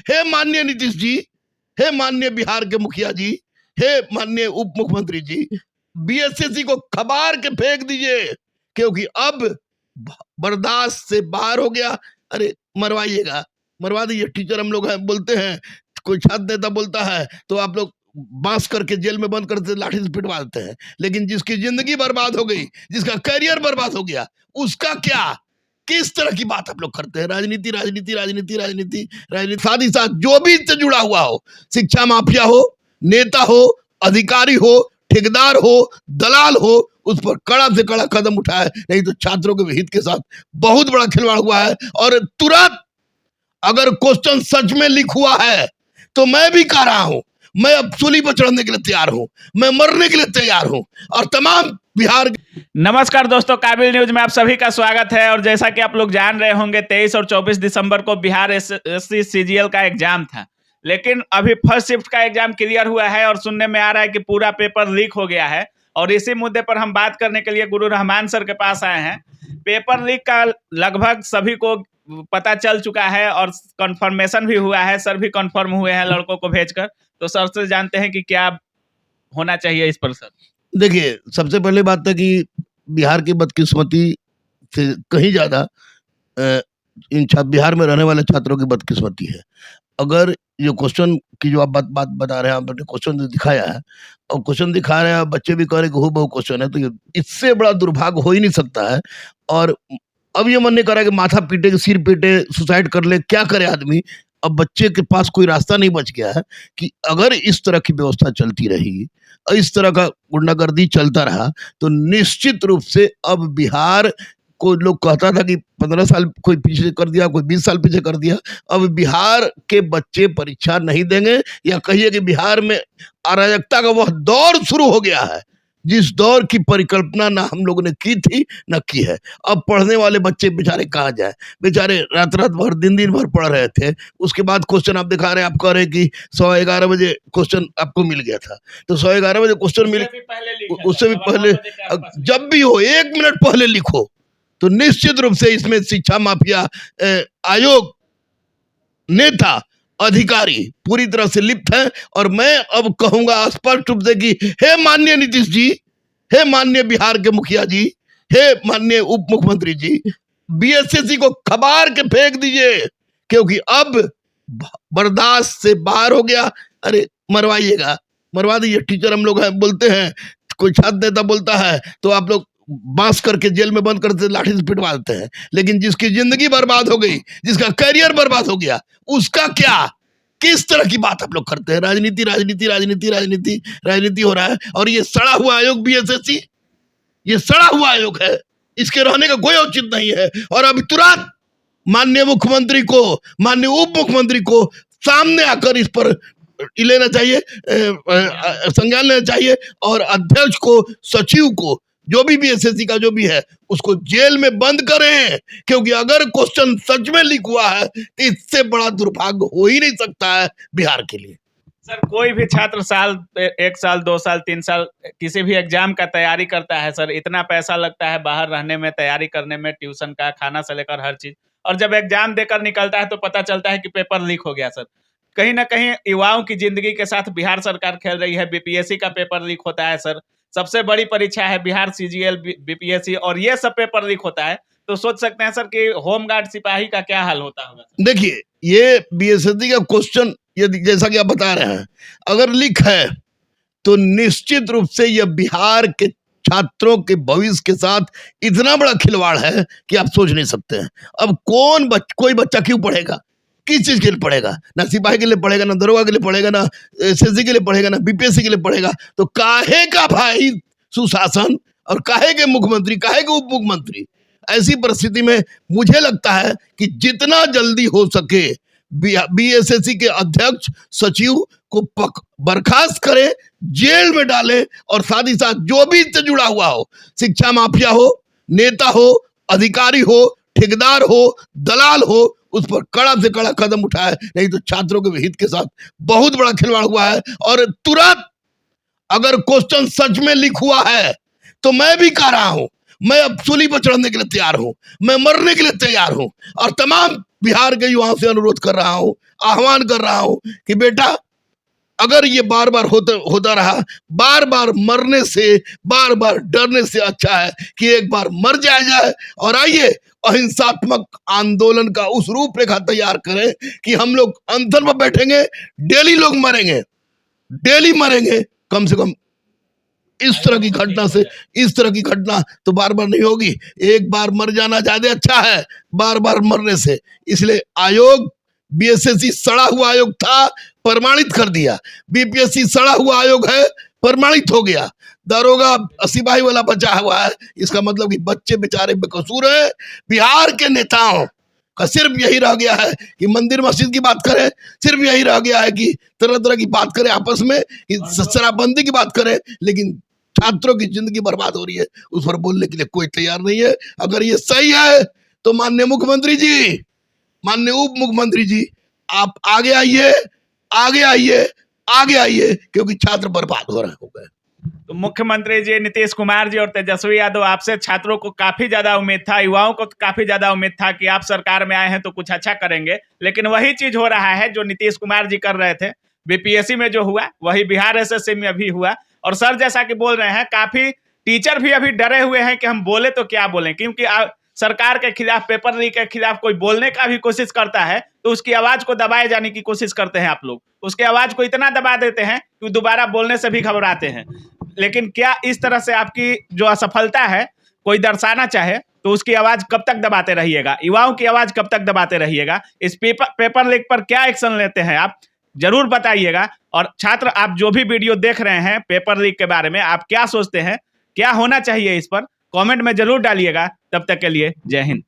हे माननीय नीतीश जी, हे माननीय बिहार के मुखिया जी, हे माननीय उप मुख्यमंत्री जी, बीएसएससी को खबार के फेंक दीजिए, क्योंकि अब बर्दाश्त से बाहर हो गया। अरे मरवाइएगा, मरवा दीजिए। टीचर हम लोग हैं, बोलते हैं, कोई छात्र नेता बोलता है तो आप लोग बांस करके जेल में बंद करते, लाठी से पिटवा देते हैं। लेकिन जिसकी जिंदगी बर्बाद हो गई, जिसका करियर बर्बाद हो गया, उसका क्या? किस तरह की बात आप लोग करते हैं? राजनीति राजनीति राजनीति राजनीति राजनीति, साथ ही साथ जो भी इससे जुड़ा हुआ हो, शिक्षा माफिया हो, नेता हो, अधिकारी हो, ठेकेदार हो, दलाल हो, उस पर कड़ा से कड़ा कदम उठाए, नहीं तो छात्रों के हित के साथ बहुत बड़ा खिलवाड़ हुआ है। और तुरंत अगर क्वेश्चन सच में लीक हुआ है तो मैं भी कह रहा हूं, मैं अब सूली पर चढ़ने के लिए तैयार हूं, मैं मरने के लिए तैयार हूं। और तमाम बिहार। नमस्कार दोस्तों, काबिल न्यूज में आप सभी का स्वागत है। और जैसा कि आप लोग जान रहे होंगे, 23 और 24 दिसंबर को बिहार एसएससी सीजीएल का एग्जाम था, लेकिन अभी फर्स्ट शिफ्ट का एग्जाम क्लियर हुआ है और सुनने में आ रहा है कि पूरा पेपर लीक हो गया है। और इसी मुद्दे पर हम बात करने के लिए गुरु रहमान सर के पास आए हैं। पेपर लीक का लगभग सभी को पता चल चुका है और कंफर्मेशन भी हुआ है, सर भी कंफर्म हुए हैं लड़कों को भेजकर। तो सर से जानते हैं कि क्या होना चाहिए इस पर। सर देखिए, सबसे पहले बात है कि बिहार की बदकिस्मती से कहीं ज्यादा बिहार में रहने वाले छात्रों की बदकिस्मती है। अगर ये क्वेश्चन की जो आप बात बता रहे हैं, आपने क्वेश्चन जो दिखाया है और क्वेश्चन दिखा रहे हैं, बच्चे भी कह रहे हैं कि हूबहू क्वेश्चन है, तो ये इससे बड़ा दुर्भाग्य हो ही नहीं सकता है। और अब ये मन नहीं कर रहा है कि माथा पीटे, कि सिर पीटे, सुसाइड कर ले, क्या करे आदमी। अब बच्चे के पास कोई रास्ता नहीं बच गया है कि अगर इस तरह की व्यवस्था चलती रही, इस तरह का गुंडागर्दी चलता रहा, तो निश्चित रूप से अब बिहार को लोग कहता था कि 15 साल कोई पीछे कर दिया, कोई 20 साल पीछे कर दिया। अब बिहार के बच्चे परीक्षा नहीं देंगे, या कहिए कि बिहार में अराजकता का वह दौर शुरू हो गया है जिस दौर की परिकल्पना ना हम लोगों ने की थी न की है। अब पढ़ने वाले बच्चे बेचारे कहाँ जाए? बेचारे रात रात भर, दिन दिन भर पढ़ रहे थे। उसके बाद क्वेश्चन आप दिखा रहे हैं, आप कह रहे हैं कि 11:15 बजे क्वेश्चन आपको मिल गया था। तो 11:15 बजे क्वेश्चन मिल, उससे भी पहले, जब भी हो 1 मिनट पहले लिखो, तो निश्चित रूप से इसमें शिक्षा माफिया, आयोग, नेता, अधिकारी पूरी तरह से लिप्त है। और मैं अब कहूंगा स्पष्ट रूप से कि हे माननीय नीतीश जी, हे माननीय बिहार के मुखिया जी, हे माननीय उप मुख्यमंत्री जी, बीएसएससी को खबार के फेंक दीजिए, क्योंकि अब बर्दाश्त से बाहर हो गया। अरे मरवाइएगा, मरवा दीजिए। टीचर हम लोग हैं, बोलते हैं, कोई छात्र नेता बोलता है तो आप लोग बांस करके जेल में बंद करते, लाठी से पिटवा देते हैं। लेकिन जिसकी जिंदगी बर्बाद हो गई, जिसका करियर बर्बाद हो गया, उसका क्या? किस तरह की बात आप लोग करते हैं? राजनीति राजनीति राजनीति राजनीति राजनीति हो रहा है। और ये सड़ा हुआ आयोग बीएसएससी, ये सड़ा हुआ आयोग है, इसके रहने का कोई औचित्य नहीं है। और अभी तुरंत माननीय मुख्यमंत्री को, माननीय उप मुख्यमंत्री को सामने आकर इस पर लेना चाहिए, संज्ञान लेना चाहिए। और अध्यक्ष को, सचिव को, जो भी बीएसएससी का जो भी है, उसको जेल में बंद करें, क्योंकि अगर क्वेश्चन सच में लीक हुआ है तो इससे बड़ा दुर्भाग्य हो ही नहीं सकता है बिहार के लिए। सर, कोई भी छात्र 1 साल 2 साल 3 साल किसी भी एग्जाम का तैयारी करता है सर, इतना पैसा लगता है बाहर रहने में, तैयारी करने में, ट्यूशन का, खाना से लेकर हर चीज। और जब एग्जाम देकर निकलता है तो पता चलता है कि पेपर लीक हो गया। सर, कहीं ना कहीं युवाओं की जिंदगी के साथ बिहार सरकार खेल रही है। बीपीएससी का पेपर लीक होता है सर, सबसे बड़ी परीक्षा है बिहार सीजीएल बीपीएससी, और ये सब पेपर लीक होता है, तो सोच सकते हैं सर कि होमगार्ड सिपाही का क्या हाल होता होगा। देखिए, ये बीएसएससी का क्वेश्चन, ये जैसा कि आप बता रहे हैं, अगर लीक है तो निश्चित रूप से यह बिहार के छात्रों के भविष्य के साथ इतना बड़ा खिलवाड़ है कि आप सोच नहीं सकते हैं। अब कोई बच्चा क्यों पढ़ेगा? किस चीज के लिए पढ़ेगा? ना सिपाही के लिए पढ़ेगा, ना दरोगा के लिए पढ़ेगा, ना एसएससी के लिए पढ़ेगा, ना बीपीएससी के लिए पढ़ेगा। तो काहे का भाई सुशासन, और काहे के मुख्यमंत्री, काहे के उप मुख्यमंत्री? ऐसी परिस्थिति में मुझे लगता है कि जितना जल्दी हो सके बीएसएससी के अध्यक्ष, सचिव को बर्खास्त करें, जेल में डालें। और साथ ही साथ जो भी इससे जुड़ा हुआ हो, शिक्षा माफिया हो, नेता हो, अधिकारी हो, ठेकेदार हो, दलाल हो, उस पर कड़ा से कड़ा कदम उठाए, नहीं तो छात्रों के हित के साथ बहुत बड़ा खिलवाड़ हुआ है। और तुरंत अगर क्वेश्चन सच में लीक हुआ है तो मैं भी कह रहा हूं, मैं अब सूली पर चढ़ने के लिए तैयार हूं, मैं मरने के लिए तैयार हूं। और तमाम बिहार के युवाओं से अनुरोध कर रहा हूं, आह्वान कर रहा हूं कि बेटा अगर ये बार बार होता रहा, बार बार मरने से, बार बार डरने से अच्छा है कि एक बार मर जाए और आइए अहिंसात्मक आंदोलन का उस रूपरेखा तैयार करें कि हम लोग अनशन पर बैठेंगे, डेली लोग मरेंगे, डेली मरेंगे। कम से कम इस तरह की घटना से, इस तरह की घटना तो बार बार नहीं होगी। एक बार मर जाना ज्यादा अच्छा है बार बार मरने से। इसलिए आयोग, बीएसएससी सड़ा हुआ आयोग था, प्रमाणित कर दिया। बीपीएससी सड़ा हुआ आयोग है, प्रमाणित हो गया। दारोगा सिपाही वाला बचा हुआ है, इसका मतलब कि बच्चे बेचारे बेकसूर हैं। बिहार के नेताओं का सिर्फ यही रह गया है कि मंदिर मस्जिद की बात करें, सिर्फ यही रह गया है कि तरह तरह की बात करें आपस में, कि शराबबंदी की बात करें, लेकिन छात्रों की जिंदगी बर्बाद हो रही है उस पर बोलने के लिए कोई तैयार नहीं है। अगर ये सही है तो माननीय मुख्यमंत्री जी, माननीय उप मुख्यमंत्री जी, आप आगे आइए, आगे आइए, आगे आइए, क्योंकि छात्र बर्बाद हो गए। तो मुख्यमंत्री जी नीतीश कुमार जी और तेजस्वी यादव, आपसे छात्रों को काफी ज्यादा उम्मीद था, युवाओं को काफी ज्यादा उम्मीद था कि आप सरकार में आए हैं तो कुछ अच्छा करेंगे, लेकिन वही चीज हो रहा है जो नीतीश कुमार जी कर रहे थे। बीपीएससी में जो हुआ वही बिहार एसएससी में भी हुआ। और सर जैसा कि बोल रहे हैं, काफी टीचर भी अभी डरे हुए हैं कि हम बोले तो क्या बोलें, क्योंकि सरकार के खिलाफ, पेपर लीक के खिलाफ कोई बोलने का भी कोशिश करता है तो उसकी आवाज को दबाए जाने की कोशिश करते हैं आप लोग। उसके आवाज को इतना दबा देते हैं कि दोबारा बोलने से भी घबराते हैं। लेकिन क्या इस तरह से आपकी जो असफलता है कोई दर्शाना चाहे तो उसकी आवाज कब तक दबाते रहिएगा, युवाओं की आवाज कब तक दबाते रहिएगा? इस पेपर लीक पर क्या एक्शन लेते हैं आप, जरूर बताइएगा। और छात्र, आप जो भी वीडियो देख रहे हैं पेपर लीक के बारे में, आप क्या सोचते हैं, क्या होना चाहिए इस पर कमेंट में जरूर डालिएगा। तब तक के लिए जय हिंद।